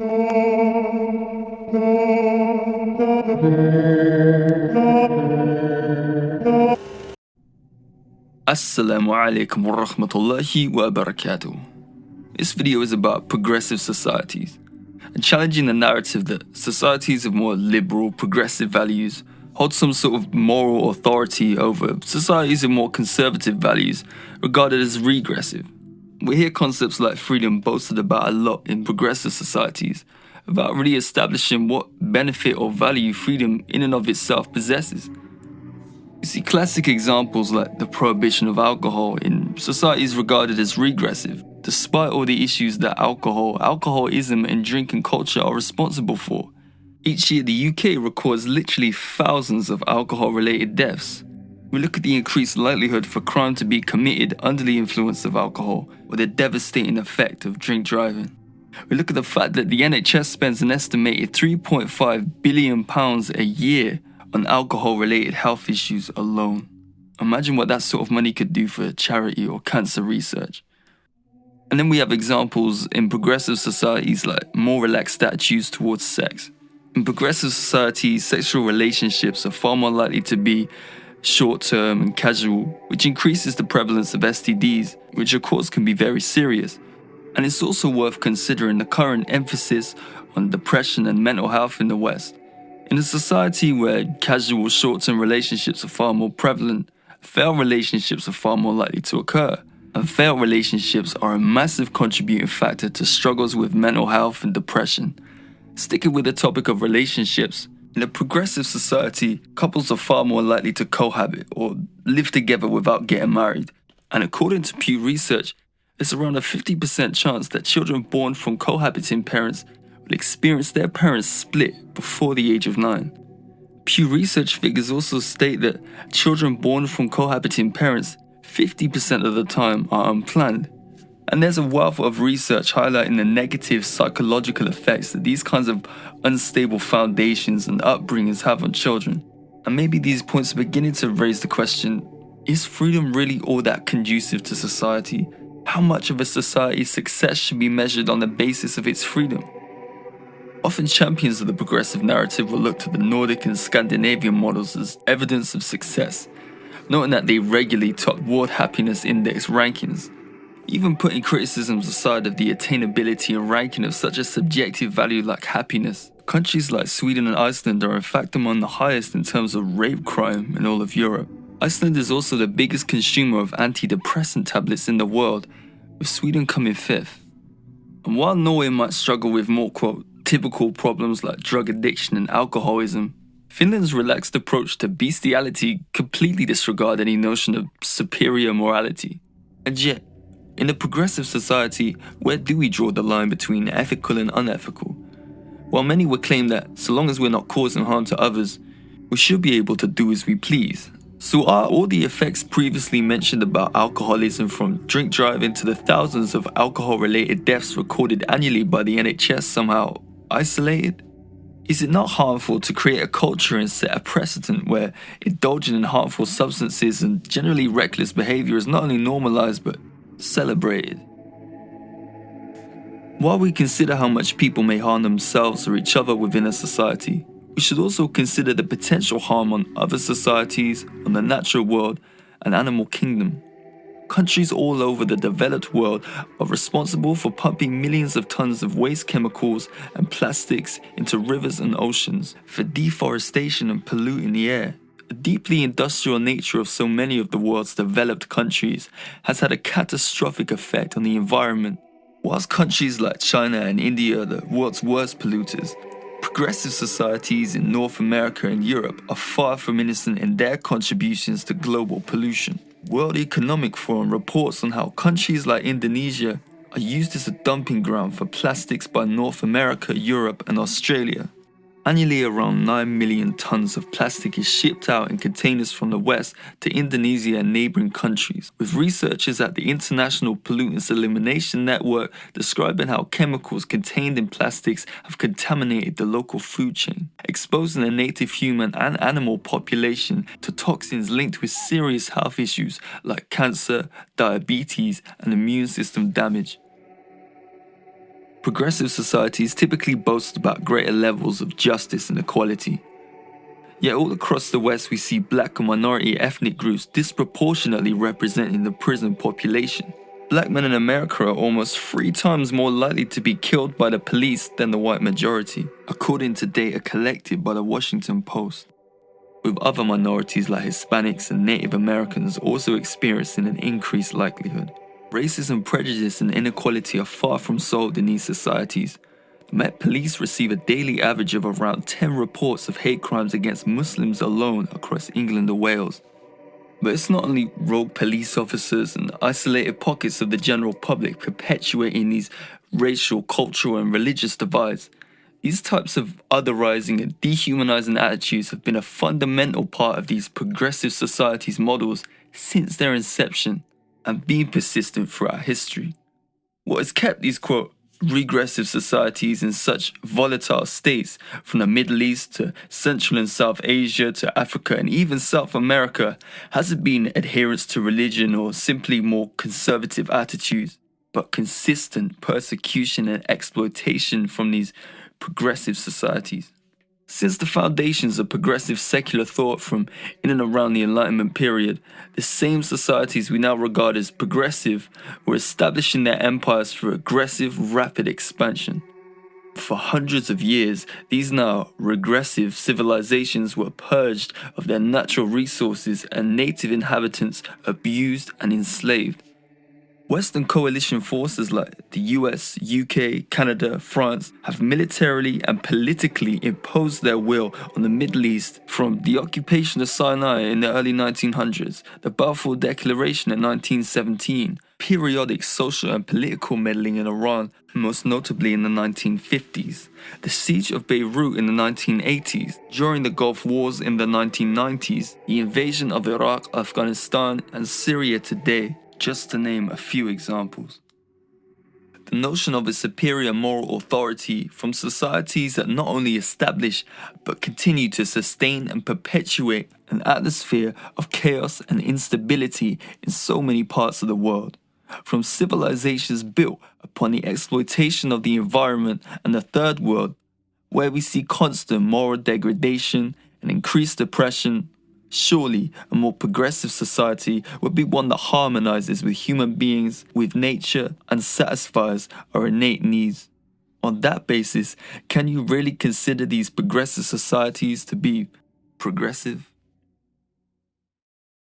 Assalamu alaikum wa rahmatullahi wa barakatuh. This video is about progressive societies and challenging the narrative that societies of more liberal, progressive values hold some sort of moral authority over societies of more conservative values regarded as regressive. We hear concepts like freedom boasted about a lot in progressive societies without really establishing what benefit or value freedom in and of itself possesses. You see classic examples like the prohibition of alcohol in societies regarded as regressive, despite all the issues that alcoholism, and drinking culture are responsible for. Each year, the UK records literally thousands of alcohol-related deaths. We look at the increased likelihood for crime to be committed under the influence of alcohol, or the devastating effect of drink driving. We look at the fact that the NHS spends an estimated £3.5 billion a year on alcohol-related health issues alone. Imagine what that sort of money could do for charity or cancer research. And then we have examples in progressive societies like more relaxed attitudes towards sex. In progressive societies, sexual relationships are far more likely to be short-term and casual, which increases the prevalence of STDs, which of course can be very serious. And it's also worth considering the current emphasis on depression and mental health in the West. In a society where casual short-term relationships are far more prevalent, failed relationships are far more likely to occur. And failed relationships are a massive contributing factor to struggles with mental health and depression. Sticking with the topic of relationships, in a progressive society, couples are far more likely to cohabit or live together without getting married. And according to Pew Research, there's around a 50% chance that children born from cohabiting parents will experience their parents split before the age of 9. Pew Research figures also state that children born from cohabiting parents 50% of the time are unplanned. And there's a wealth of research highlighting the negative psychological effects that these kinds of unstable foundations and upbringings have on children. And maybe these points are beginning to raise the question, is freedom really all that conducive to society? How much of a society's success should be measured on the basis of its freedom? Often champions of the progressive narrative will look to the Nordic and Scandinavian models as evidence of success, noting that they regularly top World Happiness Index rankings. Even putting criticisms aside of the attainability and ranking of such a subjective value like happiness, countries like Sweden and Iceland are in fact among the highest in terms of rape crime in all of Europe. Iceland is also the biggest consumer of antidepressant tablets in the world, with Sweden coming 5th. And while Norway might struggle with more, quote, typical problems like drug addiction and alcoholism, Finland's relaxed approach to bestiality completely disregards any notion of superior morality. And yet, in a progressive society, where do we draw the line between ethical and unethical? While many would claim that, so long as we're not causing harm to others, we should be able to do as we please. So are all the effects previously mentioned about alcoholism, from drink driving to the thousands of alcohol-related deaths recorded annually by the NHS, somehow isolated? Is it not harmful to create a culture and set a precedent where indulging in harmful substances and generally reckless behavior is not only normalized but celebrated? While we consider how much people may harm themselves or each other within a society, we should also consider the potential harm on other societies, on the natural world, and animal kingdom. Countries all over the developed world are responsible for pumping millions of tons of waste chemicals and plastics into rivers and oceans, for deforestation and polluting the air. The deeply industrial nature of so many of the world's developed countries has had a catastrophic effect on the environment. Whilst countries like China and India are the world's worst polluters, progressive societies in North America and Europe are far from innocent in their contributions to global pollution. World Economic Forum reports on how countries like Indonesia are used as a dumping ground for plastics by North America, Europe, and Australia. Annually, around 9 million tons of plastic is shipped out in containers from the West to Indonesia and neighboring countries, with researchers at the International Pollutants Elimination Network describing how chemicals contained in plastics have contaminated the local food chain, exposing the native human and animal population to toxins linked with serious health issues like cancer, diabetes, and immune system damage. Progressive societies typically boast about greater levels of justice and equality. Yet all across the West we see black and minority ethnic groups disproportionately representing the prison population. Black men in America are almost 3 times more likely to be killed by the police than the white majority, according to data collected by the Washington Post, with other minorities like Hispanics and Native Americans also experiencing an increased likelihood. Racism, prejudice, and inequality are far from solved in these societies. The Met Police receive a daily average of around 10 reports of hate crimes against Muslims alone across England and Wales. But it's not only rogue police officers and isolated pockets of the general public perpetuating these racial, cultural, and religious divides. These types of otherizing and dehumanizing attitudes have been a fundamental part of these progressive societies' models since their inception and been persistent throughout history. What has kept these, quote, regressive societies in such volatile states, from the Middle East to Central and South Asia to Africa and even South America, hasn't been adherence to religion or simply more conservative attitudes, but consistent persecution and exploitation from these progressive societies. Since the foundations of progressive secular thought from in and around the Enlightenment period, the same societies we now regard as progressive were establishing their empires through aggressive, rapid expansion. For hundreds of years, these now regressive civilizations were purged of their natural resources and native inhabitants abused and enslaved. Western coalition forces like the US, UK, Canada, France have militarily and politically imposed their will on the Middle East, from the occupation of Sinai in the early 1900s, the Balfour Declaration in 1917, periodic social and political meddling in Iran, most notably in the 1950s, the siege of Beirut in the 1980s, during the Gulf Wars in the 1990s, the invasion of Iraq, Afghanistan, and Syria today, just to name a few examples. The notion of a superior moral authority from societies that not only establish but continue to sustain and perpetuate an atmosphere of chaos and instability in so many parts of the world, from civilizations built upon the exploitation of the environment and the third world, where we see constant moral degradation and increased oppression. Surely, a more progressive society would be one that harmonizes with human beings, with nature, and satisfies our innate needs. On that basis, can you really consider these progressive societies to be progressive?